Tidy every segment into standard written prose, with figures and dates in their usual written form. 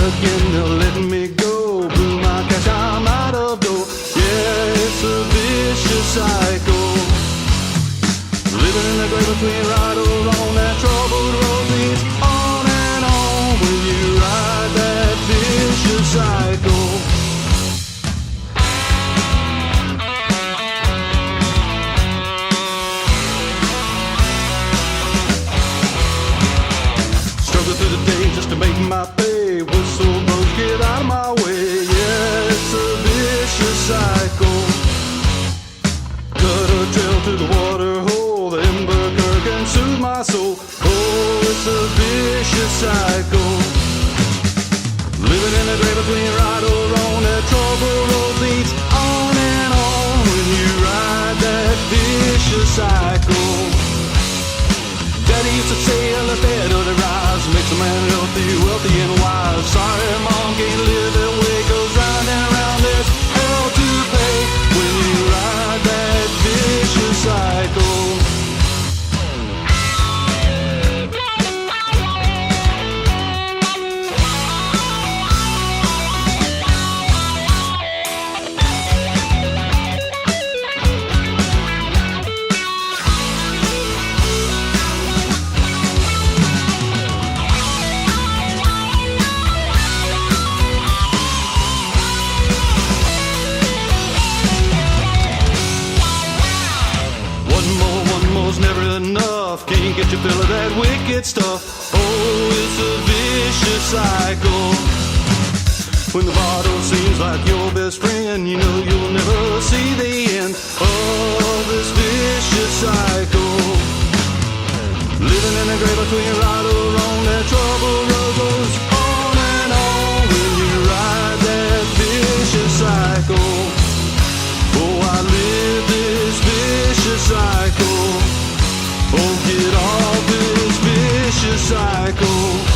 again, they're letting me go. Blew my cash, I'm out of dough. Yeah, it's a vicious cycle. Living in the gray between right or wrong, that troubled road leads on and on when you ride that vicious cycle. Struggle through the day just to make my pay. Whistle blows, get out of my way. Yeah, it's a vicious cycle. Cut a trail to the water hole, the ember curve can soothe my soul. Oh, it's a vicious cycle. Living in the gray between right or wrong, that trouble road leads on and on when you ride that vicious cycle. Daddy used to say, let the head of the rise makes a man healthy, wealthy, and wise. Sorry, Mom, can't live that way, goes round and round, there's hell to pay when you ride that vicious cycle. One more's never enough. Can't get your fill of that wicked stuff. Oh, it's a vicious cycle. When the bottle seems like your best friend, you know you'll never see the end of this vicious cycle. Living in the gray between right or wrong, that trouble road goes on and on when you ride that vicious cycle. Oh, I live this vicious cycle. Oh, get off this vicious cycle.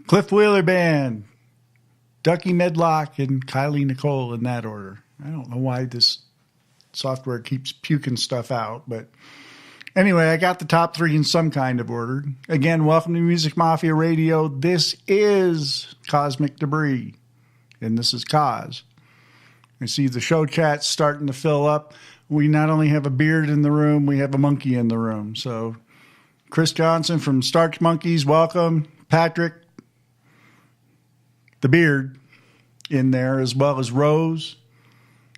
Cliff Wheeler Band, Ducky Medlock, and Kylie Nicole in that order. I don't know why this software keeps puking stuff out, but anyway, I got the top three in some kind of order. Again, welcome to Music Mafia Radio. This is Cozmic Debris, and this is Coz. I see the show chat's starting to fill up. We not only have a beard in the room, we have a monkey in the room. So Chris Johnson from Starch Monkeys, welcome. Patrick, the beard, in there, as well as Rose,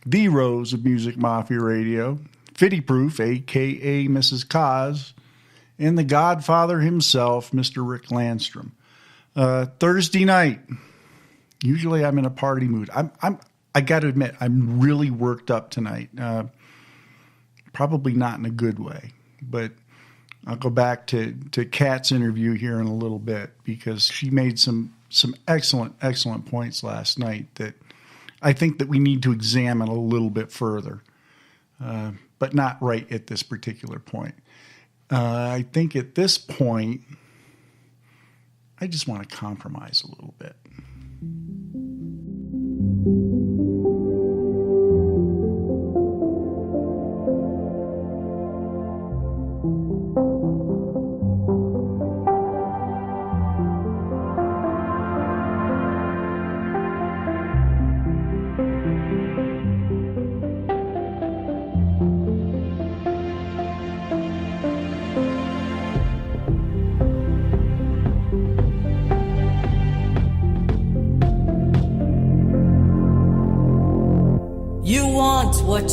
the Rose of Music Mafia Radio, Fitty Proof, a.k.a. Mrs. Coz, and the Godfather himself, Mr. Rick Landstrom. Thursday night, usually I'm in a party mood. I got to admit, I'm really worked up tonight. Probably not in a good way, but I'll go back to Kat's interview here in a little bit because she made some excellent points last night that I think that we need to examine a little bit further, but not right at this particular point. I think at this point, I just want to compromise a little bit.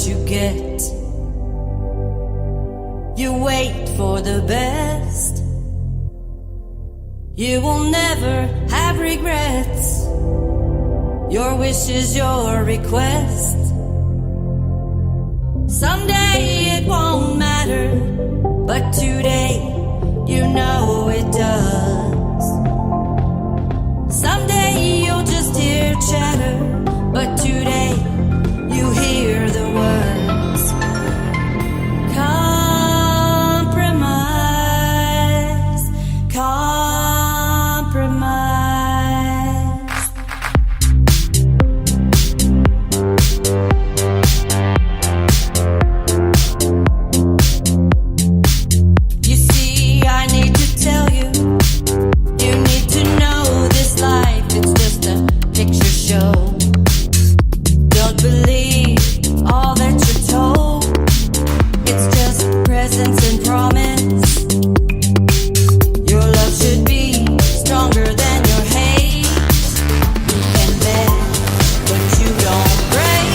you get. You wait for the best. You will never have regrets. Your wish is your request. Someday it won't matter, but today you know it does. Someday you'll just hear chatter, but today you hear the words. Compromise, compromise. You see, I need to tell you, you need to know this life, it's just a picture show. Don't believe all that you're told. It's just presence and promise. Your love should be stronger than your hate. You can bet, but you don't break.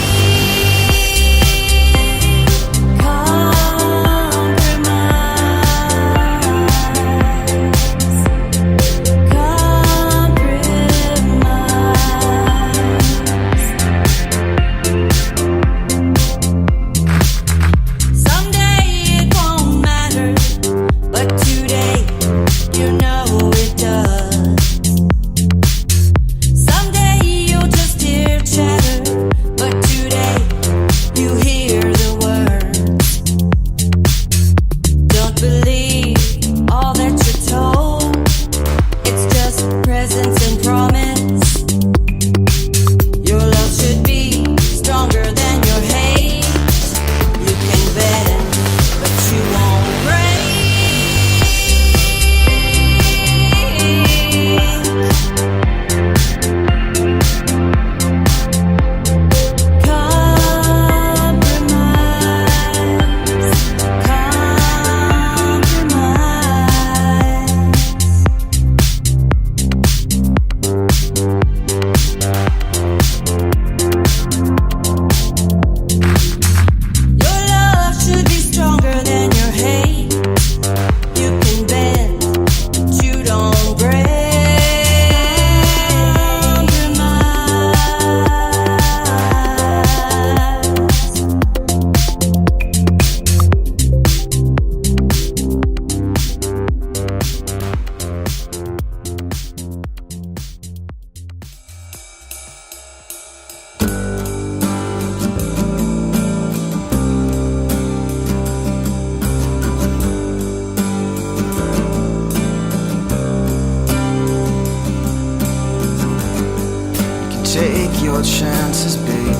Take your chances, baby,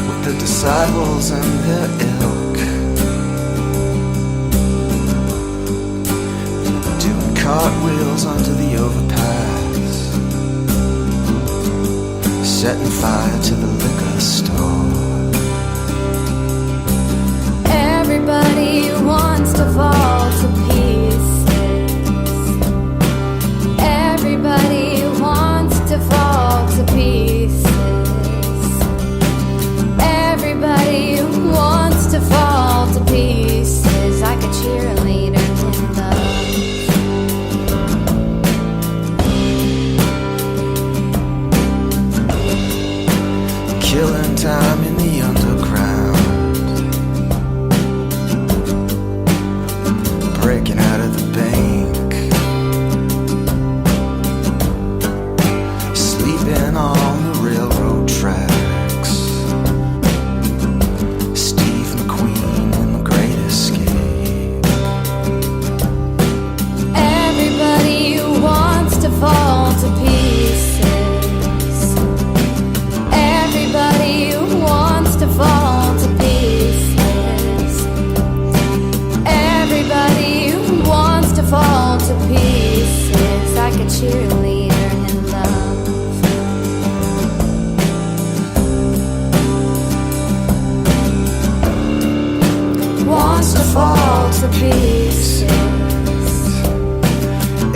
with the disciples and their ilk, doing cartwheels under the overpass, setting fire to the liquor store. Everybody wants to fall to pieces. Everybody wants to fall to pieces. Everybody wants to fall to pieces like a cheerleader in love. Killing time in the underground, breaking out of the bank, sleeping on the railroad tracks, Steve McQueen in The Great Escape. Everybody wants to fall to pieces. Everybody wants to fall to pieces. Everybody wants to fall to pieces like a cheerleader in love. Wants to fall to pieces.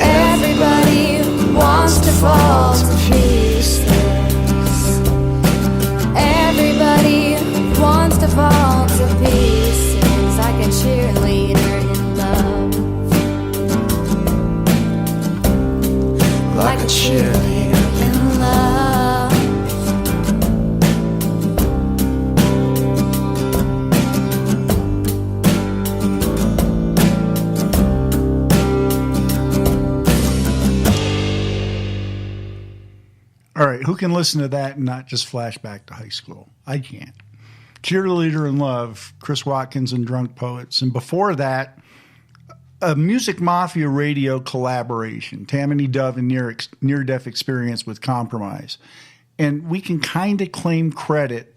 Everybody wants to fall to pieces. who can listen to that and not just flash back to high school? I can't. Cheerleader in Love, Chris Watkins and Drunk Poets. And before that, a Music Mafia radio collaboration, Tammany Dove and Near Death Experience with Compromise. And we can kind of claim credit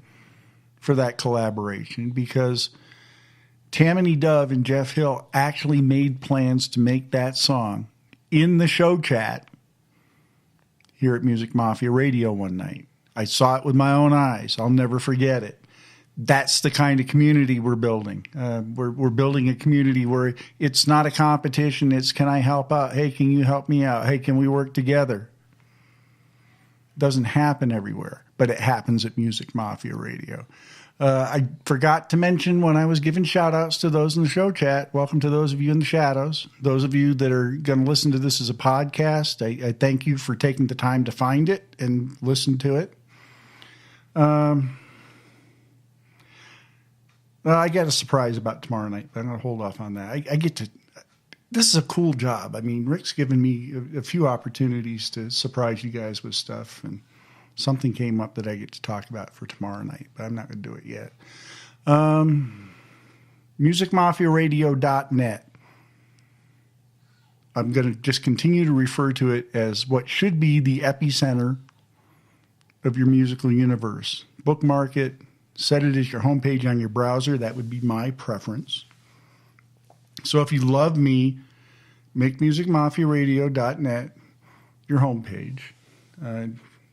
for that collaboration because Tammany Dove and Jeff Hill actually made plans to make that song in the show chat here at Music Mafia Radio one night. I saw it with my own eyes. I'll never forget it. That's the kind of community we're building. We're building a community where it's not a competition. It's, can I help out? Hey, can you help me out? Hey, can we work together? Doesn't happen everywhere, but it happens at Music Mafia Radio. I forgot to mention when I was giving shout outs to those in the show chat. Welcome to those of you in the shadows. Those of you that are going to listen to this as a podcast, I thank you for taking the time to find it and listen to it. Well, I got a surprise about tomorrow night, but I'm going to hold off on that. I get to, this is a cool job. I mean, Rick's given me a few opportunities to surprise you guys with stuff, and something came up that I get to talk about for tomorrow night, but I'm not going to do it yet. MusicMafiaRadio.net. I'm going to just continue to refer to it as what should be the epicenter of your musical universe. Bookmark it. Set it as your homepage on your browser. That would be my preference. So if you love me, make MusicMafiaRadio.net your homepage.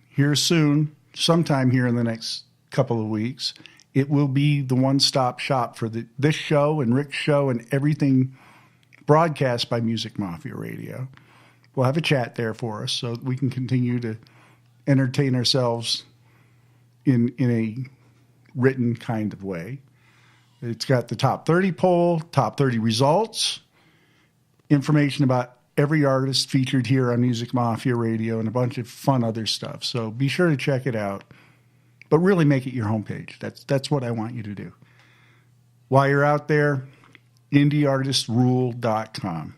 Here soon, sometime here in the next couple of weeks, it will be the one-stop shop for this show and Rick's show and everything broadcast by Music Mafia Radio. We'll have a chat there for us so that we can continue to entertain ourselves in a written kind of way. It's got the top 30 poll, top 30 results, information about every artist featured here on Music Mafia Radio, and a bunch of fun other stuff. So be sure to check it out, but really make it your homepage. That's what I want you to do. While you're out there, indieartistrule.com.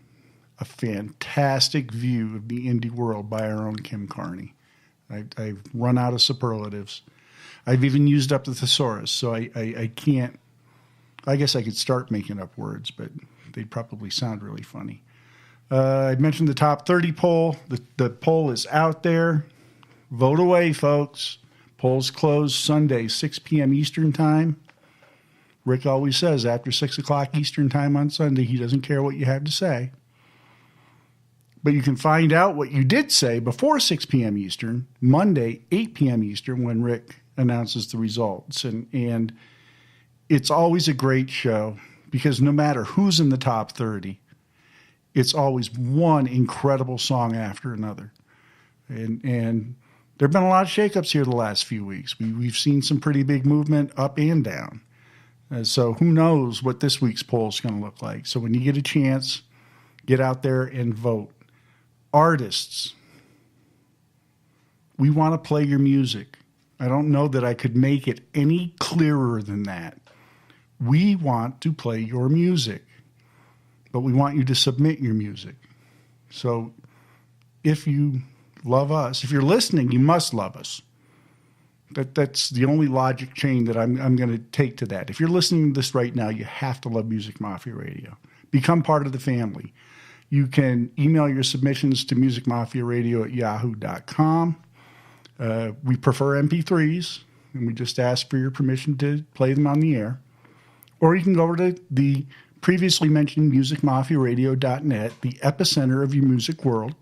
A fantastic view of the indie world by our own Kim Carney. I've run out of superlatives. I've even used up the thesaurus, so I can't. I guess I could start making up words, but they'd probably sound really funny. I mentioned the top 30 poll. The poll is out there. Vote away, folks. Polls close Sunday, 6 p.m. Eastern Time. Rick always says after 6 o'clock Eastern Time on Sunday, he doesn't care what you have to say. But you can find out what you did say before 6 p.m. Eastern, Monday, 8 p.m. Eastern, when Rick announces the results. And it's always a great show because no matter who's in the top 30, it's always one incredible song after another. And there have been a lot of shakeups here the last few weeks. We've seen some pretty big movement up and down. So who knows what this week's poll is going to look like. So when you get a chance, get out there and vote. Artists, we want to play your music. I don't know that I could make it any clearer than that. We want to play your music, but we want you to submit your music. So if you love us, if you're listening, you must love us. That's the only logic chain that I'm going to take to that. If you're listening to this right now, you have to love Music Mafia Radio. Become part of the family. You can email your submissions to musicmafiaradio@yahoo.com. We prefer MP3s, and we just ask for your permission to play them on the air. Or you can go over to the previously mentioned musicmafiaradio.net, the epicenter of your music world,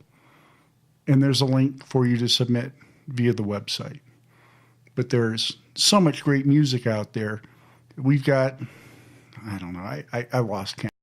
and there's a link for you to submit via the website. But there's so much great music out there. We've got, I don't know, I lost count.